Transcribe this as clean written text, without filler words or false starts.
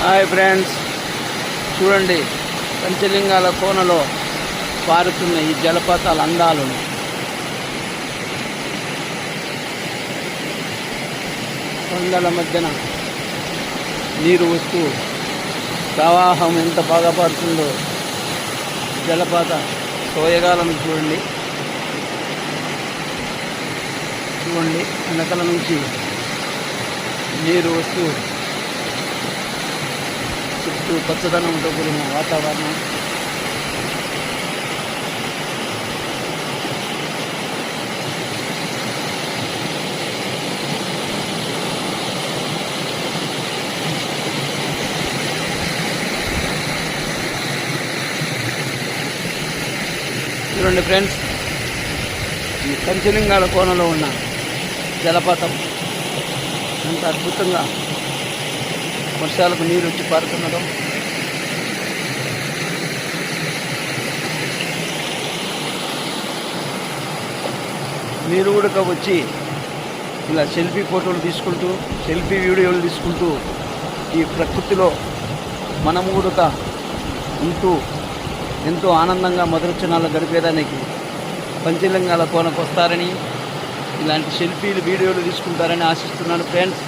Hi friends, చూడండి పంచలింగాల కోనలో పారుతున్న ఈ జలపాతాల అందాలను. కొండల మధ్యన నీరు వస్తూ ప్రవాహం ఎంత బాగా పారుతుందో జలపాత సోయగాలను చూడండి. వెనకల నుంచి నీరు వస్తూ చుట్టూ పచ్చదనంతో కూడిన వాతావరణం. చూడండి ఫ్రెండ్స్, ఈ పంచలింగాల కోనలో ఉన్న జలపాతం ఎంత అద్భుతంగా వర్షాలకు నీరు వచ్చి పారుతున్నదో. మీరు కూడా వచ్చి ఇలా సెల్ఫీ ఫోటోలు తీసుకుంటూ, సెల్ఫీ వీడియోలు తీసుకుంటూ ఈ ప్రకృతిలో మనము కూడా ఉంటూ ఎంతో ఆనందంగా మధురక్షణాలు గడిపేదానికి పంచలింగాల కోనకు వస్తారని, ఇలాంటి సెల్ఫీలు వీడియోలు తీసుకుంటారని ఆశిస్తున్నాను ఫ్రెండ్స్.